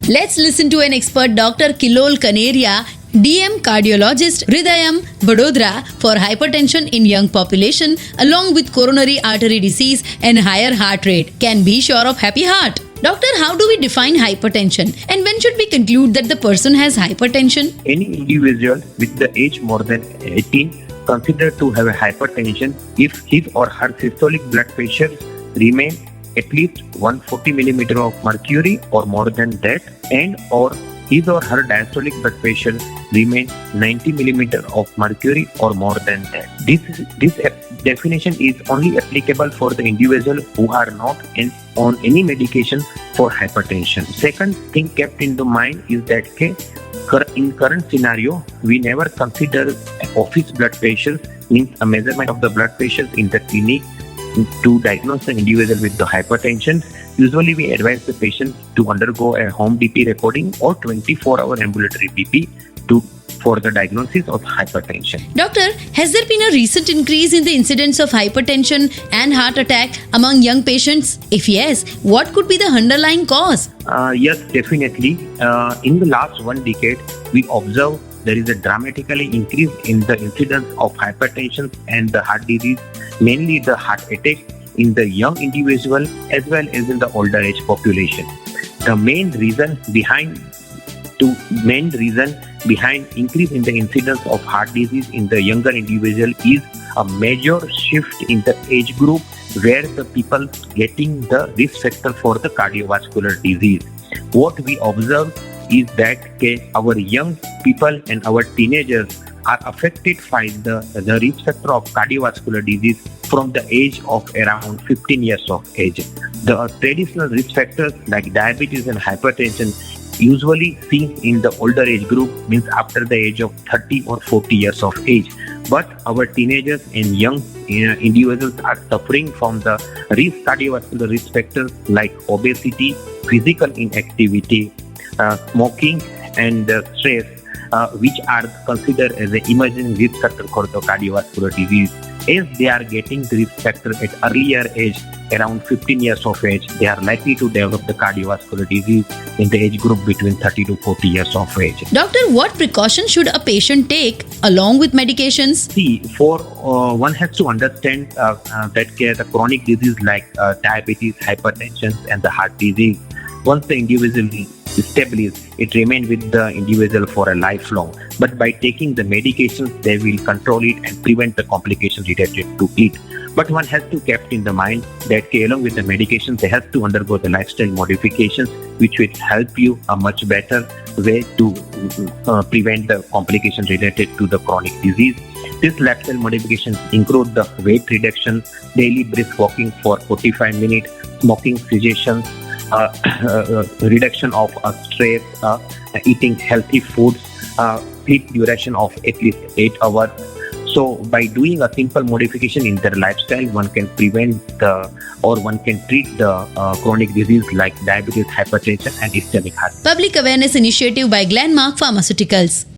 Let's listen to an expert, Dr. Kilol Kaneria, DM cardiologist, Hridayam, Vadodara, for hypertension in young population along with coronary artery disease and higher heart rate. Can be sure of happy heart. Doctor, how do we define hypertension and when should we conclude that the person has hypertension? Any individual with the age more than 18 considered to have a hypertension if his or her systolic blood pressure remain at least 140 millimeter of mercury or more than that, and or his or her diastolic blood pressure remain 90 millimeter of mercury or more than that. This definition is only applicable for the individual who are not on any medication for hypertension. Second thing kept in the mind is that in current scenario, we never consider office blood pressures, means a measurement of the blood pressures in the clinic to diagnose the individual with the hypertension. Usually we advise the patient to undergo a home BP recording or 24-hour ambulatory BP for the diagnosis of hypertension. Doctor, has there been a recent increase in the incidence of hypertension and heart attack among young patients? If yes, what could be the underlying cause? Yes, definitely. In the last 1 decade, we observe there is a dramatically increase in the incidence of hypertension and the heart disease, mainly the heart attack in the young individual as well as in the older age population. The main reason behind increase in the incidence of heart disease in the younger individual is a major shift in the age group where the people getting the risk factor for the cardiovascular disease. What we observe is that our young people and our teenagers are affected by the risk factor of cardiovascular disease from the age of around 15 years of age. The traditional risk factors like diabetes and hypertension usually seen in the older age group, means after the age of 30 or 40 years of age. But our teenagers and young individuals are suffering from the cardiovascular risk factors like obesity, physical inactivity, smoking and stress, which are considered as an emerging risk factor for the cardiovascular disease. As they are getting the risk factor at earlier age, around 15 years of age, they are likely to develop the cardiovascular disease in the age group between 30 to 40 years of age. Doctor, what precautions should a patient take along with medications? See, one has to understand that the chronic disease like diabetes, hypertension and the heart disease, once the individual is established, it remains with the individual for a lifelong. But by taking the medications, they will control it and prevent the complications related to it. But one has to keep in the mind that along with the medications, they have to undergo the lifestyle modifications, which will help you a much better way to prevent the complications related to the chronic disease. These lifestyle modifications include the weight reduction, daily brisk walking for 45 minutes, smoking cessation, reduction of stress, eating healthy foods, sleep duration of at least 8 hours. So by doing a simple modification in their lifestyle, one can prevent one can treat the chronic disease like diabetes, hypertension and ischemic heart. Public awareness initiative by Glenmark Pharmaceuticals.